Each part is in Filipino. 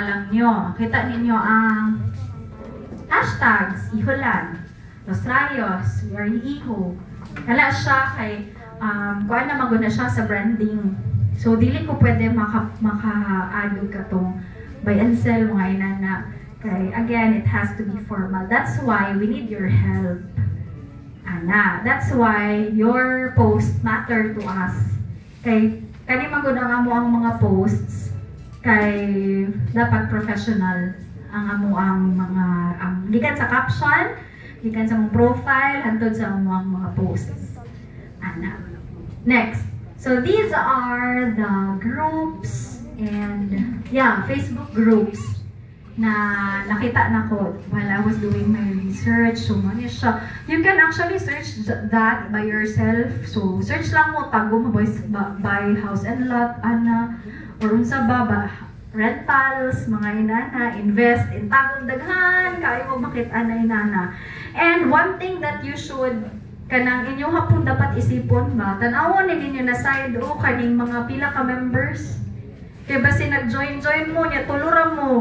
Alam nyo, kita ninyo ang hashtags, Iholan, Los Rayos, we are Iho. Kala siya kay, kuan na maguna siya sa branding. So, dili ko pwede maka-add ka tong buy and sell mga inana. Kay, again, it has to be formal. That's why we need your help. Ana, that's why your post matter to us. Kay, kani maguna nga mo ang mga posts, kay dapat professional ang amo ang mga gikan sa caption, gikan sa mong profile, hantod sa among mga posts. Ana. Next. So these are the groups and Facebook groups na nakita na ko while I was doing my research. So man siya. You can actually search that by yourself. So search lang mo tago mo buy house and lot ana or unsa ba rentals, mga inana, invest in tagong daghan, kayo mo makita na inana. And one thing that you should kanang inyo hapon dapat isipon ba, tanawon ninyo na side o kaning mga pila ka members. Kaya basi nag-join mo niya, tuluran mo.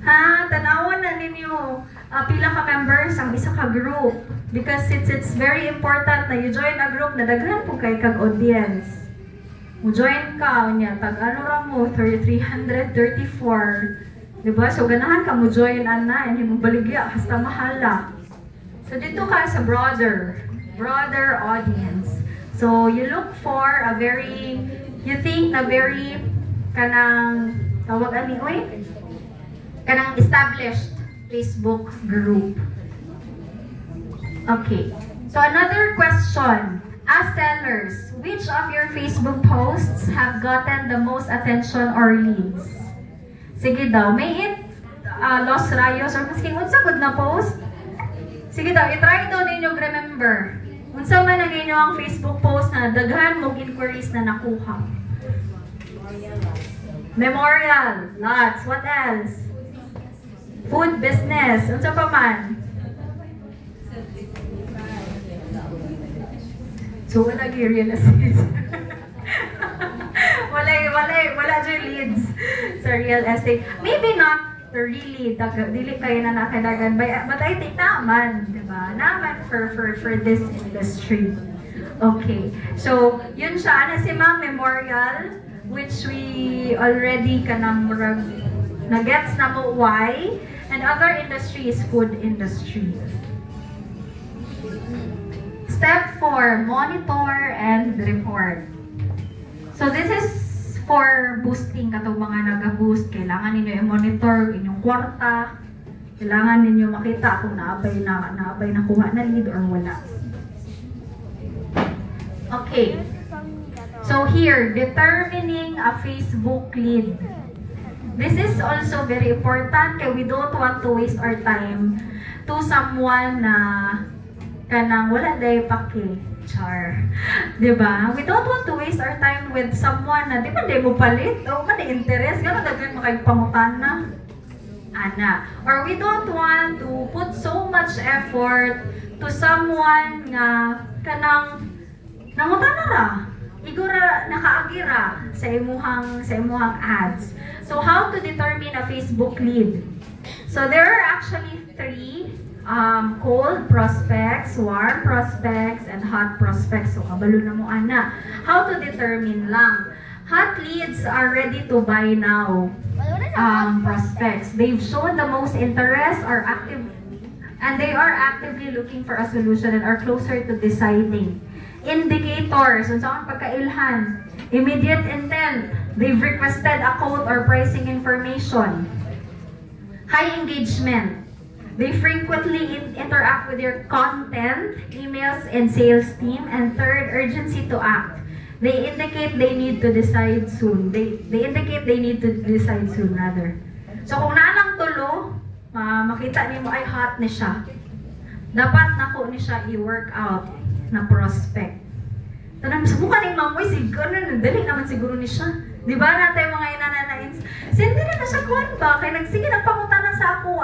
Ha, tanawon na ninyo pila ka members ang isa ka group. Because it's very important na you join a group na daghan po kay kag audience. Mo-join ka, niya, tag-ano ra mo, 334. Diba? So, ganahan ka mo-join, ana, hindi mo baligya, hasta mahala. So, dito ka sa broader audience. So, you look for a very, you think na very, kanang, tawag ani, kanang established Facebook group. Okay. So, another question. As sellers, which of your Facebook posts have gotten the most attention or leads? Sige daw, may it Los Rayos or masking unsa gud na post? Sige daw, i-try daw ninyo remember. Unsa man ang inyo ang Facebook post na daghan mong inquiries na nakuha? Memorial, lots. What else? Food business. Unsa pa man? So, wala yung real estate. wala yung leads sa real estate. Maybe not really, dili kayo na nakadagan, but I think naman, diba? Naman for this industry. Okay. So, yun siya, si Ma'am Memorial, which we already kanang na-gets na mo why, and other industry is food industry. Step 4, monitor and report. So this is for boosting katong mga naga-boost. Kailangan ninyo i-monitor inyong kwarta. Kailangan ninyo makita kung naabay na kuha na lead or wala. Okay. So here, determining a Facebook lead. This is also very important kaya we don't want to waste our time to someone na kanang wala day paki char. Diba? We don't want to waste our time with someone na di ba day mo palit o man interest gano'n daghan makagpangutan na ana. Or we don't want to put so much effort to someone nga kanang nangutan na ra. Igura nakaagira sa imuhang ads. So how to determine a Facebook lead? So there are actually 3 cold prospects, warm prospects, and hot prospects. So, kabalo na mo, ana. How to determine lang. Hot leads are ready to buy now. Prospects. They've shown the most interest or active, and they are actively looking for a solution and are closer to deciding. Indicators. So, saan pagkailhan? Immediate intent. They've requested a quote or pricing information. High engagement. They frequently interact with your content, emails, and sales team. And third, urgency to act. They indicate they need to decide soon. They indicate they need to decide soon, rather. So kung nalang tulo, makita niyo ay hot na siya. Dapat nako ni siya i-work out na prospect. Tanang sa mukha ni Mamoy, siguro dali naman siguro ni siya. Di ba natin mga inananains? Sindi na siya kuhan ba? Kaya nagsige nagpangutanan sa ako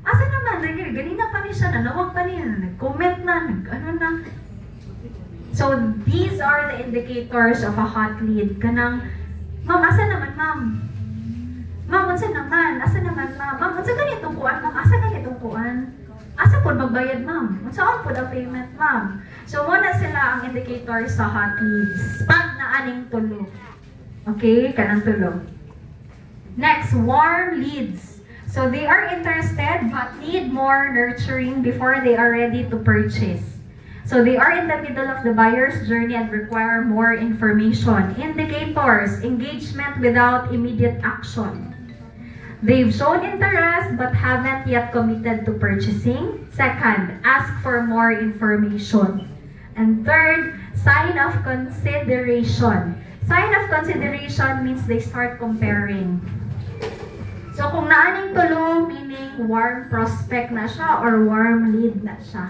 Asa naman, ganina pa niya siya, nanawag pa niya, nag-comment na, ano na. So, these are the indicators of a hot lead. Kanang, ma'am, asa naman, ma'am? asa naman ma'am? Ma'am, unsa ganitong kuan? Ma'am, asa ganitong kuan? Asa po magbayad ma'am? Unsaon po the payment ma'am? So muna sila ang indicator sa hot leads. Pag naaning tulo. Okay, kanang tulo. Next, warm leads. So they are interested but need more nurturing before they are ready to purchase. So they are in the middle of the buyer's journey and require more information. Indicators, engagement without immediate action. They've shown interest but haven't yet committed to purchasing. Second, ask for more information. And third, sign of consideration. Sign of consideration means they start comparing. So kung naaning tulo, meaning warm prospect na siya or warm lead na siya.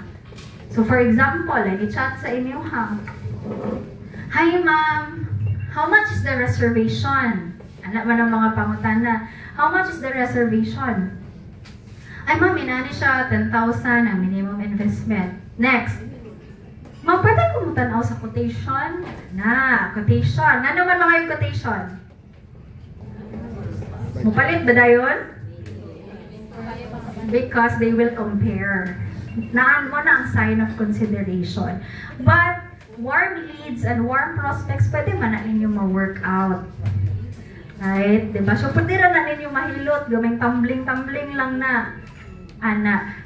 So for example, i-chat sa inyo ha. Hi ma'am, how much is the reservation? Anak man ang mga pangutana. How much is the reservation? Ay ma'am, inani siya 10,000 ang minimum investment. Next. Ma'am, pwede ko mutanaw sa quotation? Quotation. Nga naman mga yung quotation? Mupalit ba dayon? Because they will compare. Naan mo na ang sign of consideration. But, warm leads and warm prospects, pwede man na ninyo ma-work out. Right? Diba? So, pwede rin na ninyo mahilot. Gawing tumbling-tumbling lang na.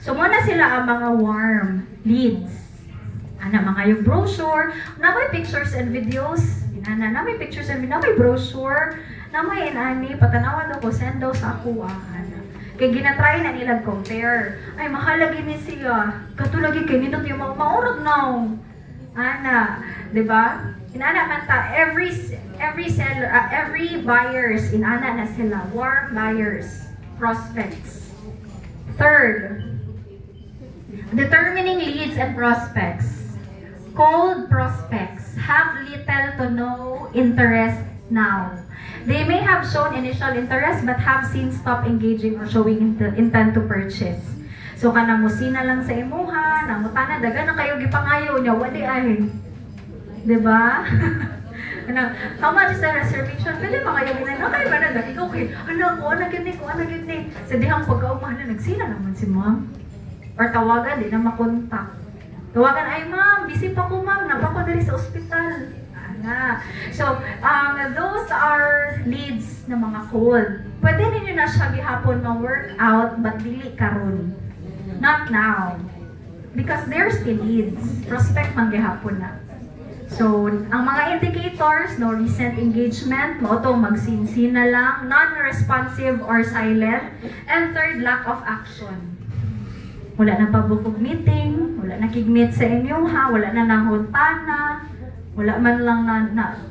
So, muna sila ang mga warm leads. Mga yung brochure. Na may pictures and videos. Na may pictures and videos. Na may brochure. Na may inani. Patanawan ako. Send daw sa ako. Kaya ginatry na nila compare. Ay, mahalagi ni siya. Katulagi kayo nito yung maurag na. Diba? Inana man ta, every seller, every buyers, inana na sila, warm buyers, prospects. Third, determining leads and prospects. Cold prospects have little to no interest now. They may have shown initial interest but have since stopped engaging or showing intent to purchase. So kanamusina lang sa imuha, namutana, daga na kayo gipangayo niya, wali ay. Diba? How much is the reservation? Pwede ba kayo ginay? Okay ba na? Okay. Ano gini? Sa dihang pagkaumahan na nagsina naman si ma'am. Or tawagan, di na makontak. Tawagan, ay ma'am, busy pa ko ma'am, napako dali sa ospital. So, those are leads na mga cold. Pwede ninyo na siya gihapon ma-work out, but dili karon. Not now. Because they're still leads. Prospect man gihapon na. So, ang mga indicators, no recent engagement, mo magsinsin na lang, non-responsive or silent, and third, lack of action. Wala na pabukog meeting, wala na kigmeet sa inyo ha, wala na nanghuntana, wala man lang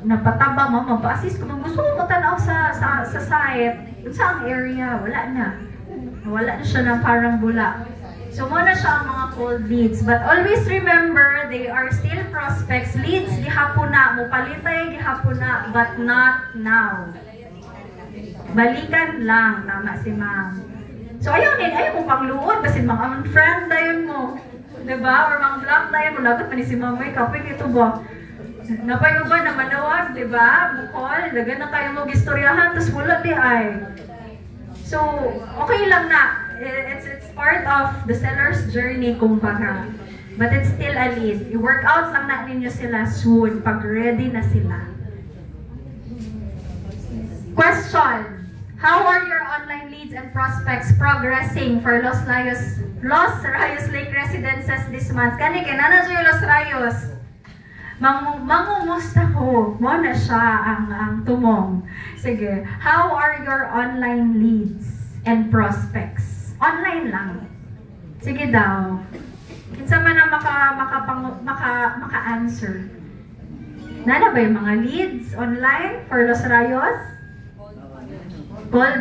napataba mo, mapa-assist kung gusto mo tanaw sa site, sa ang area, wala na. Wala na siya ng parang bula. So, muna siya ang mga cold leads. But always remember, they are still prospects. Leads, gihapon na. Mupalitay, gihapon na. But not now. Balikan lang. Tama si ma'am. So, ayaw mo pangluod. Kasi mga unfriend dayon mo. Diba? Or mga block dayon mo. Lagot pa ni si ma'am. May kapit ito ba? Napayo ba na manawag? Diba? Bukol. Dagan na kayo mo gistoryahan. Tapos wala di ay. So, okay lang na. It's part of the seller's journey, kumbaga. But it's still a lead. I-work out lang na ninyo sila soon, pag ready na sila. Question. How are your online leads and prospects progressing for Los Rayos Lake Residences this month? Kani kay nana siya Los Rayos. Mangumusta ko. Mo na siya ang tumong. Sige. How are your online leads and prospects? Online lang. Sige daw. Kinsa man na maka-answer. Nana ba yung mga leads online for Los Rayos? Cold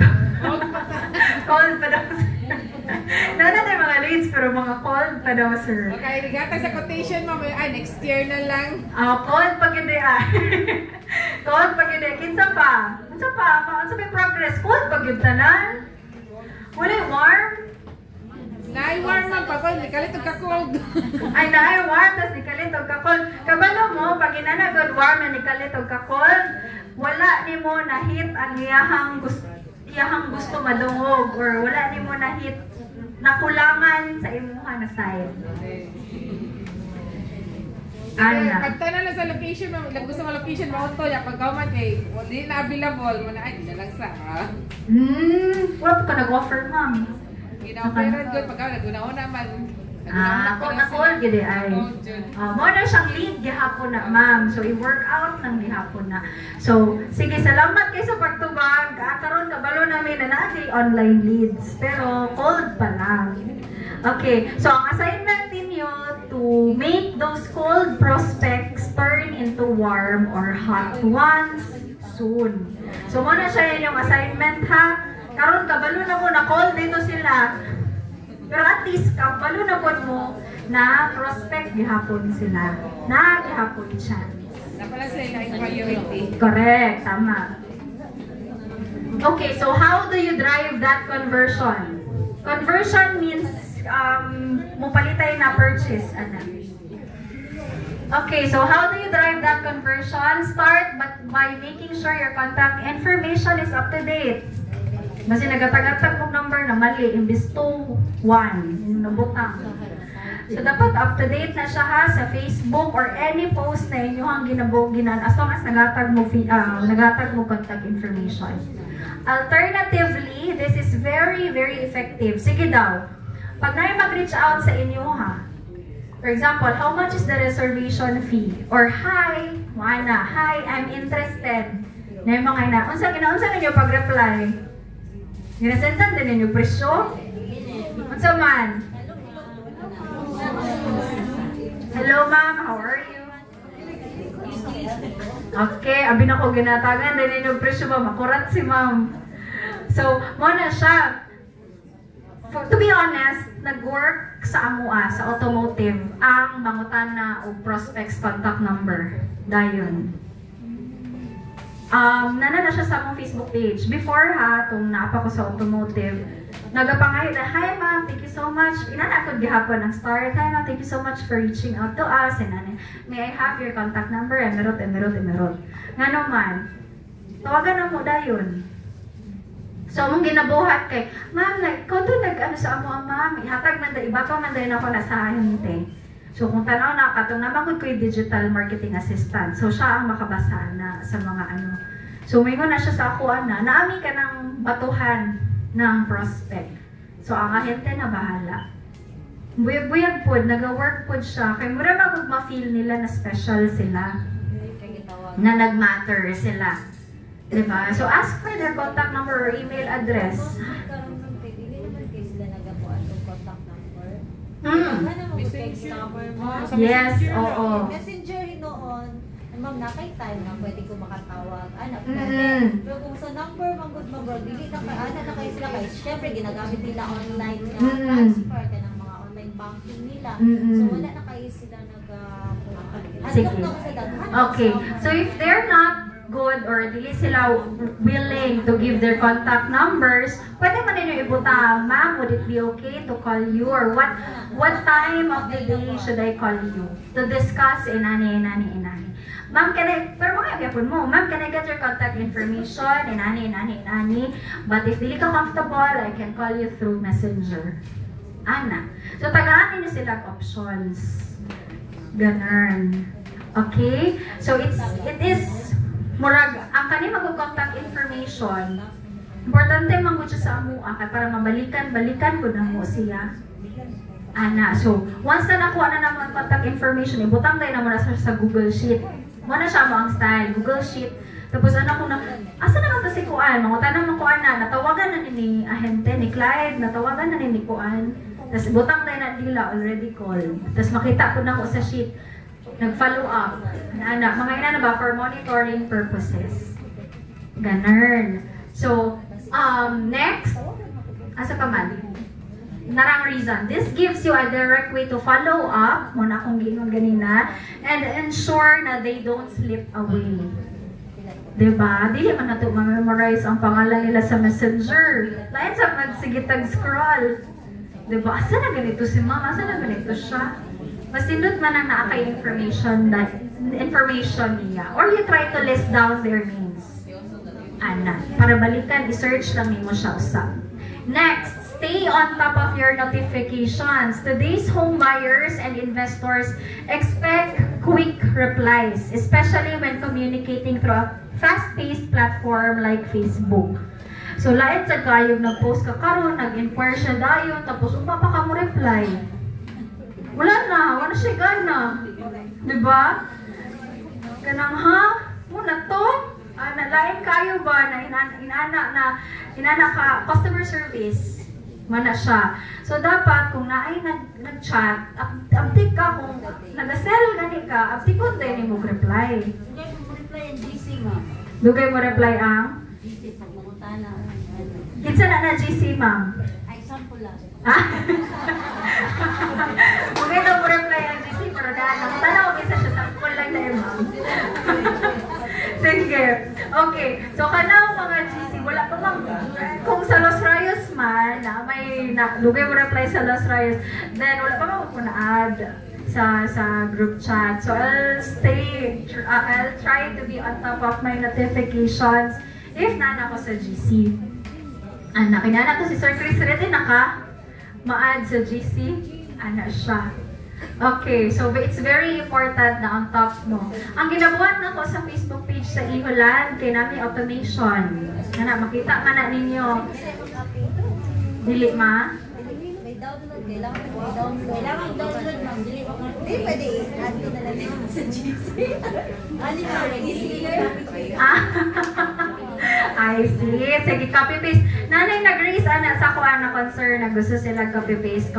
pa daw, sir. Nana na yung mga leads pero mga cold pa daw, sir. Okay, rigata sa quotation mo. Ay, next year na lang. Cold pa gini Cold pa gini. Kinsa pa? Kinsa pa? Kinsa pa yung progress? Cold pa gini tanan? Wala yung warm? Na-warm man pa ko, nikalitog ka cold. Ay, na-warm, tapos nikalitog ka cold. Kabalo mo, pag inanagod warm na nikalitog ka cold, wala ni mo na-hit ang iyahang iyahang gusto madungog or wala ni mo na hit nakulangan sa imuha na side. Ana. Pagtanan na sa location mo, gusto mo location mo auto ya pagkaman kay hindi na available mo na ay di na lang sa. What ka nag-offer, ma'am? Gina-offeran good pagka naguna-una man. Na-call gid ay. Mo na siyang lead gihapon na, ma'am. So i-work out nang gihapon na. So sige, salamat kay sa pagtubag. Karon kabalo namin na naati online leads, pero cold pa lang. Okay, so ang assignment ninyo to make those cold prospects turn into warm or hot ones soon. So muna siya yung assignment ha. Karon kabalo na mo na cold dito sila. Pero at least kabalo na po mo na prospect gihapon sila. Na gihapon siya. Na pala sila yung priority. Correct, tama. Okay, so how do you drive that conversion? Conversion means mupalitay na purchase, ana. Okay, so how do you drive that conversion? Start by making sure your contact information is up to date. Kasi nagatag-atag kong number na mali, imbis 2, 1, nabutang. So dapat up to date na siya ha sa Facebook or any post na inyo ang ginabuginan as long as nagatag mo contact information. Alternatively, this is very, very effective. Sige daw. Pag na mag-reach out sa inyo ha, for example, how much is the reservation fee? Or, hi, Juana, hi, I'm interested. Na yung mga ina, unsa ninyo pag-reply? Ginasendan din ninyo presyo? Unsa man? Hello ma'am, how are you? Okay, abi na ko ginatagan din ninyo presyo ba? Makurat si ma'am. So, muna siya. To be honest, nag-work sa AMUA, sa automotive, ang mangutana o prospects contact number. Dayon. Nana na siya sa akong Facebook page. Before ha, itong naapa ko sa automotive, nagapangay na, hi ma'am, thank you so much. Inanakod gihapon ang start. Hi ma'am, thank you so much for reaching out to us. And may I have your contact number? Emerald. Nga naman, tawagan na mo dayon. So, mong ginabuhat kay, ma'am, ikaw doon nag-ano sa amo ang ma'am, ihatag man da, iba pa man dayon ako nasa ahente. So, kung tanaw na, katong naman ko yung digital marketing assistant. So, siya ang makabasa na sa mga ano. So, mayroon na siya sa ako, naami ka ng batuhan ng prospect. So, ang ahente na bahala. Buyag-buyag po, nag-work po siya. Kaya mura ma-feel nila na special sila. Na nag-matter sila. Diba? So, ask for their contact number or email address. Yes, oo. Messenger noon, ma'am, nakay time na pwede ko makatawag. Anak, pwede. Pero kung sa number, mag-good, dili na kayo sila kayo. Siyempre, ginagamit nila online na transfer ka ng mga online banking nila. So, wala na kayo sila Okay. So, if they're not good or dili sila willing to give their contact numbers, pwede man ninyo ibutang, ma'am, would it be okay to call you? Or what time of the day should I call you? To discuss inani. Ma'am, pero mga yapon mo, ma'am, can I get your contact information? Inani. But if dili ka comfortable, I can call you through Messenger. Ana. So, tagaan niyo sila options. Ganun. Okay? So, it is murag, ang kani mag-contact information, importante man siya sa AMUA para mabalikan ko na mo siya. Ana, so, once na nakuha na naman contact information, ibutang tayo na muna sa Google Sheet. Muna siya mo ang style, Google Sheet. Tapos ano ko na, asa naman to si Kuan? Mangutan naman Kuan na, natawagan na ni ahente, ni Clyde, natawagan na ni Kuan. Tapos ibutang tayo na dila, already call. Tapos makita ko na ko sa sheet. Nag-follow up. Mga ina na ba for monitoring purposes. Ganun. So, next, asa pa man? Narang reason. This gives you a direct way to follow up, muna akong ginon ganina, and ensure na they don't slip away. Diba? Dili man na ito ma-memorize ang pangalan nila sa Messenger. Lain sa magsigitag scroll. Diba? Asa na ganito si mama? Asa na ganito siya? Mas nindot man ang naakay information niya. Or you try to list down their names. Ana. Para balikan, i-search lang nimo siya usap. Next, stay on top of your notifications. Today's home buyers and investors expect quick replies, especially when communicating through a fast-paced platform like Facebook. So, lahat sa kayo, nag-post ka karon, nag-inquire siya dayon, tapos pa ka mo reply. Wala siya gana. Diba? Kanang, ha? Muna to? Lain kayo ba na inana ka customer service? Mana siya. So, dapat, kung naay nag-chat, update ka kung nag-sell gani ka, update ko tayo ni mo reply. Dugay mo reply ang GC, ma'am. Dugay mo reply ang? GC, pag mamunta na. Kinsa na GC, ma'am? Ay, sample lang. Dugay na mo reply ang GC, pero tanaw, isa siya sample lang tayo, ma'am. Sige. Okay. So, kanang mga GC, wala pa mang, kung sa Los Rayos man, may dugay mo reply sa Los Rayos, then wala pa mang ko na-add sa group chat. So, I'll try to be on top of my notifications if nana ko sa GC. Kinana to si Sir Chris Reddy, ma-add sa GC. Siya. Okay, so it's very important na on top mo. Ang ginabuhat na ko sa Facebook page sa Iholand, kay namin automation. Makita ka na ninyo. Dili ma? May download, kailangan download, ma'am. Dili mo nga. Hindi, pwede i-add ko na lang sa GC. Ano nga, I see. Sige, copy-paste. Nanay nag-raise sa ko na concern na gusto sila copy-paste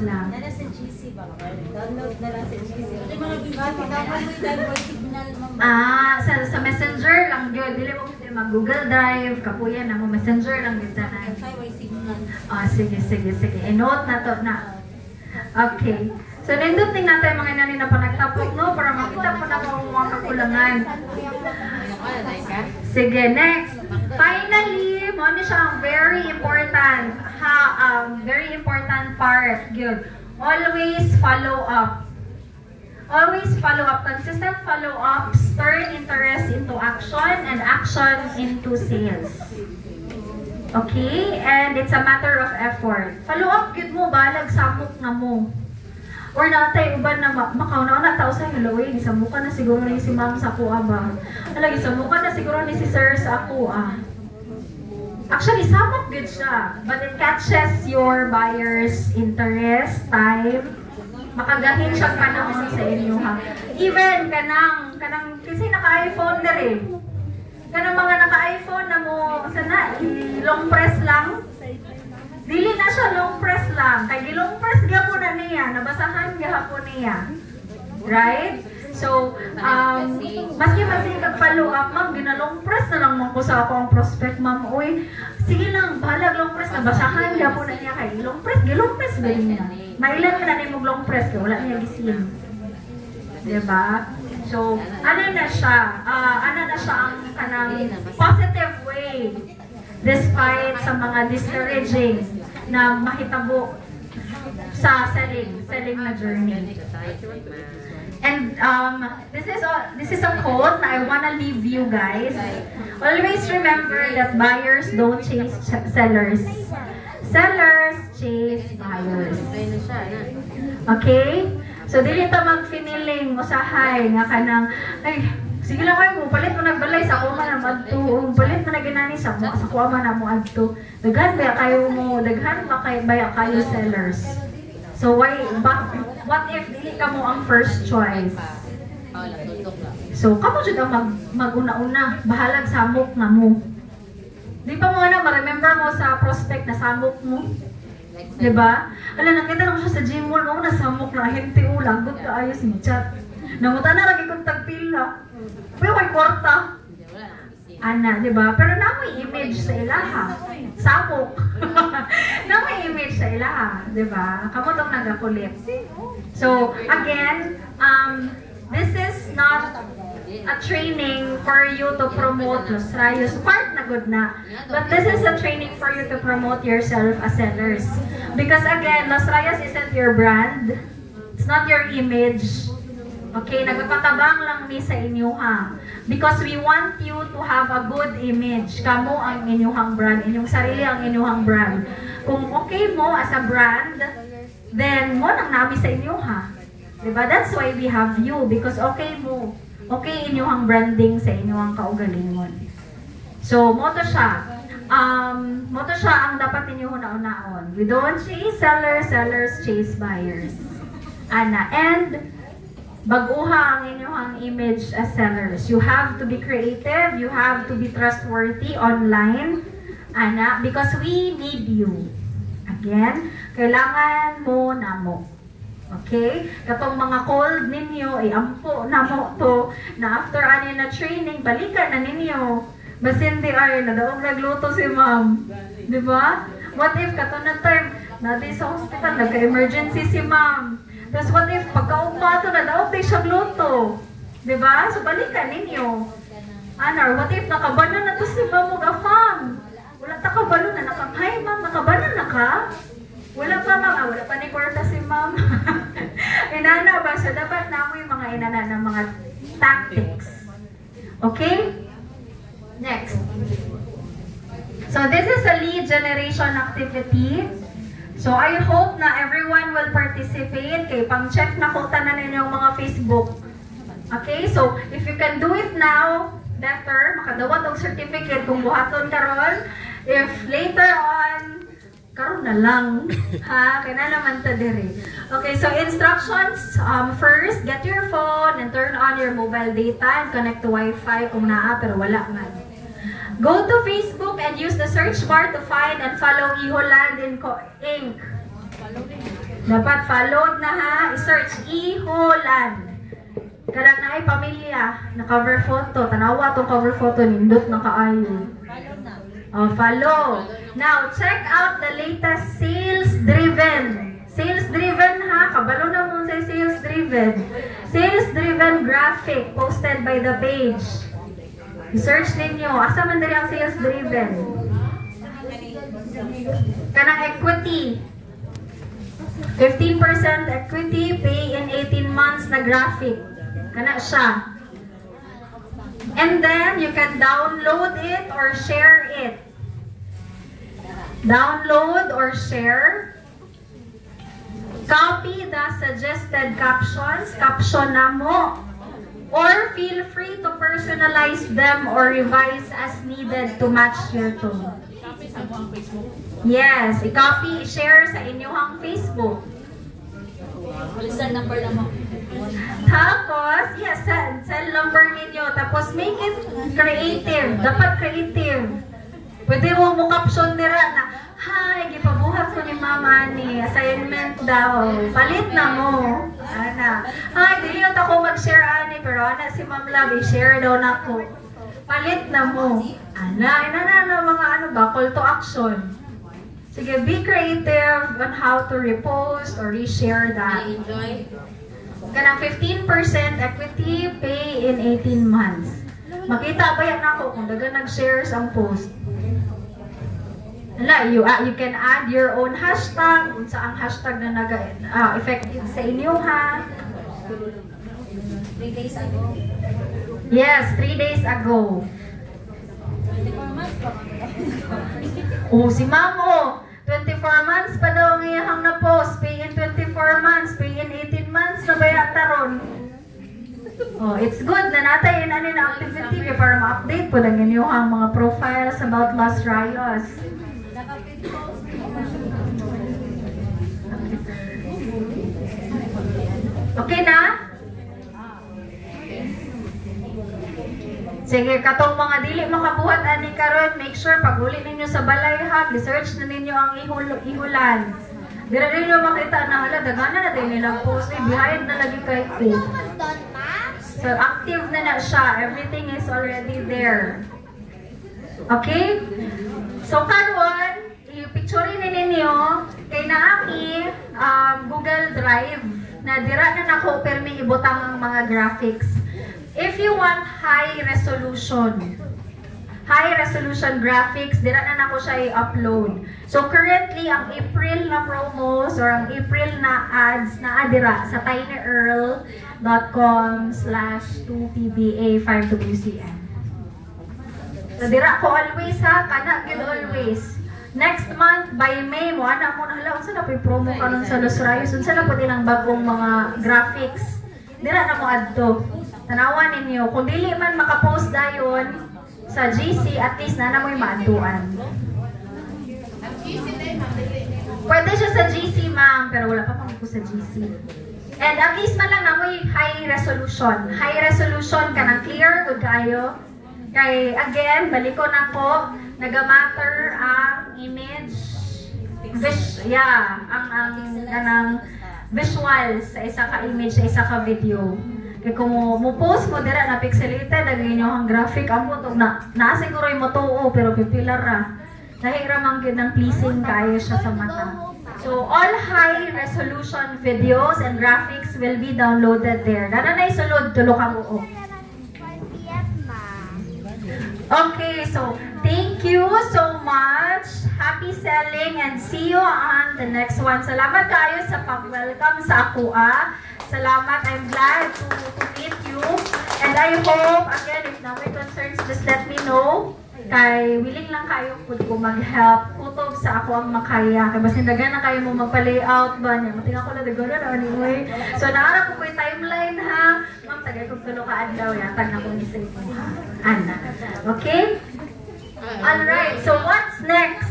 lang. Nana sa GC ba? Download na lang sa GC. Ano mga gigati na mo yung download signal, ma'am? Sa Messenger lang yun. Dili mo kasi mag-Google Drive, kapuyan na mo. Messenger lang yun na. Signal. Sige. I-note na to na. Okay. So, ninduting natin mga inani na panagtapok, no? Para makita po na mga kakulangan. Sige, next. Finally, mo na siya ang very important part. Good. Always follow up. Always follow up. Consistent follow-ups turn interest into action and action into sales. Okay? And it's a matter of effort. Follow up, good mo, balag samok na mo. Or natay uban na makauna na tao sa hilaway, sa mukha na siguro ni si ma'am sa kuha ba? Alagi sa mukha na siguro ni si sir sa kuha. Actually, samok good siya, but it catches your buyer's interest, time, makagahin siya panahon sa inyo ha. Even kanang kasi naka-iPhone na rin. Kanang mga naka-iPhone na mo, sana, long press lang. Dili na siya long press lang. Kaya long press gapon na niya, nabasahan gahapon niya. Right? So, maski follow up, ma'am, ginalong press na lang ko sa ako ang prospect, ma'am. Uy, sige lang, bahalag long press, nabasahan gapon na niya. Kaya long press ba niya? Mailan ka na niya long press, kaya wala niya gisin. Diba? So, ano na siya ang kanang positive way despite sa mga discouraging na mahitabo sa selling na journey. And this is a quote that I wanna leave you guys. Always remember that buyers don't chase sellers. Sellers chase buyers. Okay? So, dili ta mag-finiling usahay nga kanang, ay, sige lang kayo, palit mo nagbalay sa ako man ang adto, palit mo na ginani sa kuha man ang mo adto. Daghan ba kayo mo, daghan ba kayo sellers? So, what if dili ka mo ang first choice? So, kamo jud ang mag-una-una, bahalag samok na mo. Di pa mo na ma-remember mo sa prospect na samok mo? Diba? Nakita na ko siya sa gym mall, mo na samok na ahente ulang, good ka ayos ni chat. Namuta na lagi kong tagpila. Pero may kwarta. Diba? Pero na may image sa ilaha. Samok. Na may image sa ilaha. Diba? Kamu tong nagakulit. So, again, this is not a training for you to promote Los Rayos. Part na good na. But this is a training for you to promote yourself as sellers. Because again, Los Rayos isn't your brand. It's not your image. Okay, nagpapatabang lang ni sa inyo ha. Because we want you to have a good image. Kamo ang inyong brand, inyong sarili ang inyong brand. Kung okay mo as a brand, then mo nang nami sa inyo ha. Diba? That's why we have you. Because okay mo. Okay inyong branding sa inyong kaugalingon. So, moto siya. Moto siya ang dapat ninyo hunaon. We don't chase sellers, sellers chase buyers. Ana. And, baguha ang inyong image as sellers. You have to be creative. You have to be trustworthy online. Ana, because we need you. Again, kailangan mo na mo. Okay? Katong mga cold ninyo, ampo na mo to, na after ani na training, balikan na ninyo. Basin di ay, nadaong nagluto si ma'am. Diba? What if katong na time, natin sa hospital, nagka-emergency si ma'am. Tapos what if pagka-ugma to, nadaong di siya gluto. Diba? So balikan ninyo. Ano, what if nakabanan na to si ma'am mag-afam? Wala ta kabalo na hi ma'am, nakabanan na ka? Wala pa ma'am, wala pa ni kwarta si ma'am. Inana ba? So dapat na mo yung mga inana ng mga tactics. Okay? Next. So this is a lead generation activity. So I hope na everyone will participate. Kay pang-check na ko tanan ninyong mga Facebook. Okay? So if you can do it now, better. Makadawat og certificate kung buhaton karon. If later on, karon na lang. Ha? Kaya na naman ta diri. Okay, so instructions. First, get your phone and turn on your mobile data and connect to Wi-Fi kung naa, pero wala man. Go to Facebook and use the search bar to find and follow Iholand Inc. Dapat followed na ha. I-search Iholand. Kadang na ay pamilya, na cover photo. Tanawa itong cover photo, nindot na kaayo. Follow. Now, check out the latest sales-driven. Sales-driven ha, kabalo na mo sa sales-driven. Sales-driven graphic posted by the page. I-search ninyo. Asa man dali ang sales-driven? Kanang equity. 15% equity, pay in 18 months na graphic. Kana siya. And then, you can download it or share it. Download or share. Copy the suggested captions. Caption na mo. Or feel free to personalize them or revise as needed to match your tone. Yes, i-copy, i-share sa inyong Facebook. Listen number na mo. Tapos, yes, cell number ninyo. Tapos, make it creative. Dapat creative. Pwede mo caption nila na, hi, gipabuhat ko ni mama ni assignment daw. Palit na mo. Ana. Hi, dili yun ako mag-share ani, pero ana si Ma'am Love, i-share daw na ko. Palit na mo. Ana, na mga ano ba, call to action. Sige, be creative on how to repost or reshare that. Enjoy. Kanang 15% equity, pay in 18 months. Makita ba yan ako kung daga nag-shares ang post? You can add your own hashtag, kung saan hashtag na effective sa inyo ha. 3 days ago. Yes, 3 days ago. 24 months pa. Si Mamo, 24 months pa daw ang iyahang na-post. Pay in 24 months, pay in 18 months na ba yata ron? It's good na natin na activity para ma-update po lang inyong mga profiles about Los Rayos. Okay na? Sige, katong mga dili makabuhat ani karon, make sure pag uli ninyo sa balay ha, research na ninyo ang ihulan. Dira ninyo makita na hala dagana na din nilang post, behind na lagi kay ko. So active na siya, everything is already there. Okay? So karon, i-picture ninyo kay naaki Google Drive na dira na nako permi ibutang ang mga graphics. If you want high resolution high resolution graphics, dira na nako siya i-upload. So currently, ang April na promos or ang April na ads na adira sa tinyurl.com/2pba5wcm. So dira ko always ha, kana gid always. Next month, by May, mo ana mo na hala, unsa na po'y promo kanon sa Los Rayos, unsa na po din ang bagong mga graphics. Dira na mo adto. Tanawan ninyo, kung dili man makapost dayon sa GC, at least na mo'y maaduan. Pwede siya sa GC, ma'am, pero wala pa pang ko sa GC. And at least man lang na mo'y high resolution. High resolution ka ng clear, good kayo. Kay, again, baliko na ko, nagamatter ang image, ang visual sa isa ka image, sa isa ka video. Kaya kung mo post mo dira na pixelated, ang inyong graphic, amo to, nasiguro yung mo to, pero pipilar ra. Nahira man yun ng pleasing kayo siya sa mata. So, all high resolution videos and graphics will be downloaded there. Dada na isulod, tulok ang uo. Okay, so thank you so much. Happy selling and see you on the next one. Salamat kayo sa pag-welcome sa Akua. Salamat. I'm glad to meet you. And I hope, again, if na may concerns, just let me know. Kay willing lang kayo po mag-help. Kutob sa ako ang makaya. Kaya basin dagan na kayo mo magpa-layout ba niya. Mating ako na dagan na anyway. So naara ko po yung timeline ha. Ma'am, tagay kong tulokaan daw. Yatag na kong isa ito ha. Ana. Okay? Alright. So what's next?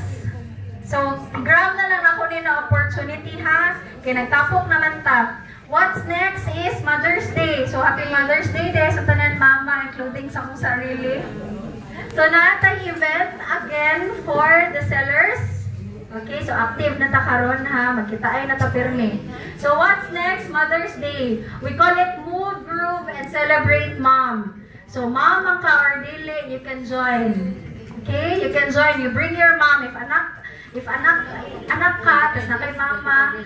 So grab na lang ako ni na opportunity ha. Kaya nagtapok naman ta. What's next is Mother's Day. So happy Mother's Day day sa tanan mama, including sa kong sarili. So, naatay event again for the sellers. Okay, so active na ta karon ha. Magkita ay natapirme. So, what's next? Mother's Day. We call it Move, Groove, and Celebrate Mom. So, mom ang ka or dili, you can join. Okay, you can join. You bring your mom. If anak ka, tas na kay mama,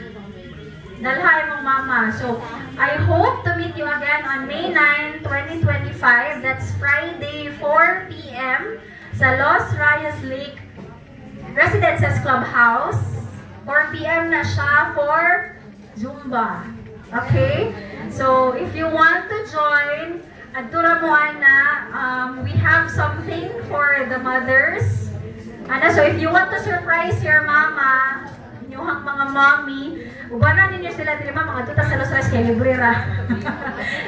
dalhay mong mama. So, I hope to meet you again on May 9, 2025. That's Friday, 4 p.m. sa Los Rayos Lake Residences Clubhouse. 4 p.m. na siya for Zumba. Okay? So, if you want to join, adtura mo ana, we have something for the mothers. So, if you want to surprise your mama, inyong mga mommy, ubanan ninyo sila dili mga tuta sa Los Reyes kay librera.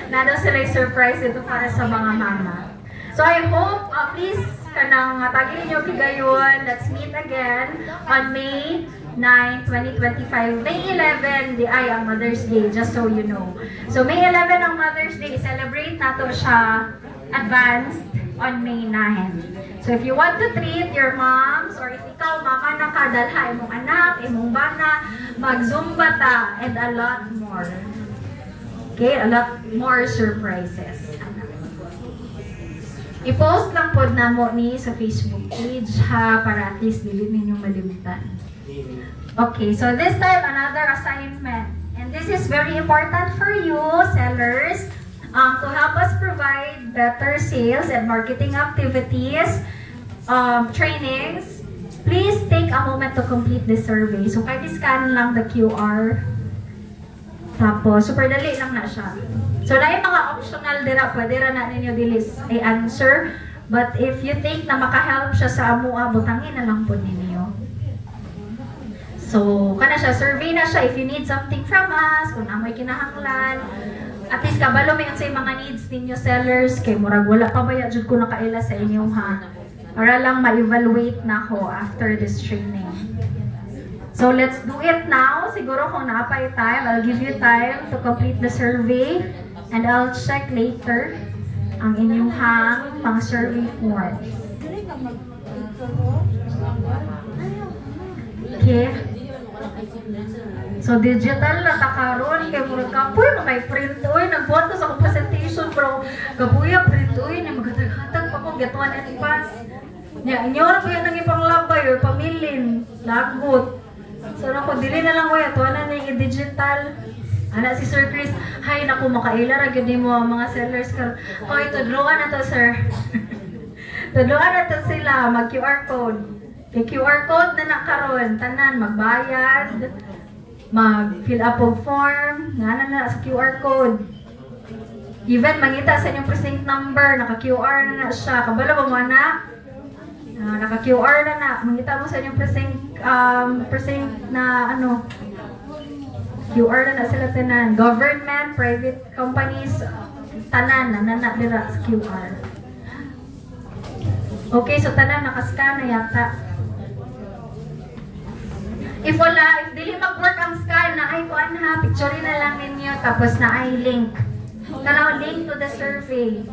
Nado sila surprise ito para sa mga mama. So I hope please kanang tagin niyo kigayon. Let's meet again on May 9, 2025. May 11 di ay ang Mother's Day, just so you know. So May 11 ang Mother's Day, celebrate nato siya advanced on May 9. So if you want to treat your moms or if ikaw mama na kadalha imong anak, imong bana, mag-zumba ta and a lot more. Okay, a lot more surprises. I-post lang pod namo ni sa Facebook page ha para at least dili ninyo malimutan. Okay, so this time another assignment. And this is very important for you sellers. To help us provide better sales and marketing activities, trainings, please take a moment to complete this survey. So, kahit scan lang the QR. Tapos, super dali lang na siya. So, na yung mga optional dira, pwede ra na ninyo dilis ay answer. But if you think na makahelp siya sa amua, butangin na lang po ninyo. So, kana siya, survey na siya if you need something from us, kung amoy kinahanglan. At least kabalo may unsay mga needs ninyo sellers kay murag wala pa ba jud ko nakaila sa inyo ha. Para lang ma-evaluate na ko after this training. So let's do it now. Siguro kung naapay time, I'll give you time to complete the survey and I'll check later ang inyong mga survey forms. Okay. So, digital na takaron, kaya murag kapoy na may print, oy, nagbuhat ko sa akong presentation, pero kabuya print, oy, na magatag-hatag pa kong gatuan at ipas. Inyo na ko yan ang ipanglabay, or pamilin, lagot. So, naku, dili na lang, oy, atuan na yung digital. Ana si Sir Chris, hay, naku, makaila, ragyan din mo ang mga sellers ka. Oh, ito, drawan na to, sir. Tudloan na to sila, mag-QR code. May QR code na nakaroon, tanan, magbayad, mag-fill up of form, na sa QR code. Even, mangita sa inyong precinct number, naka-QR na siya. Kabalo ba mo na? Naka-QR na. Mangita mo sa inyong precinct na ano, QR na sila tanan. Government, private companies, tanan, na dira sa QR. Okay, so tanan, nakascan na yata. If wala, if dili mag-work ang scan, na ay kuan ha, picture na lang ninyo, tapos na ay link. Tanaw link to the survey.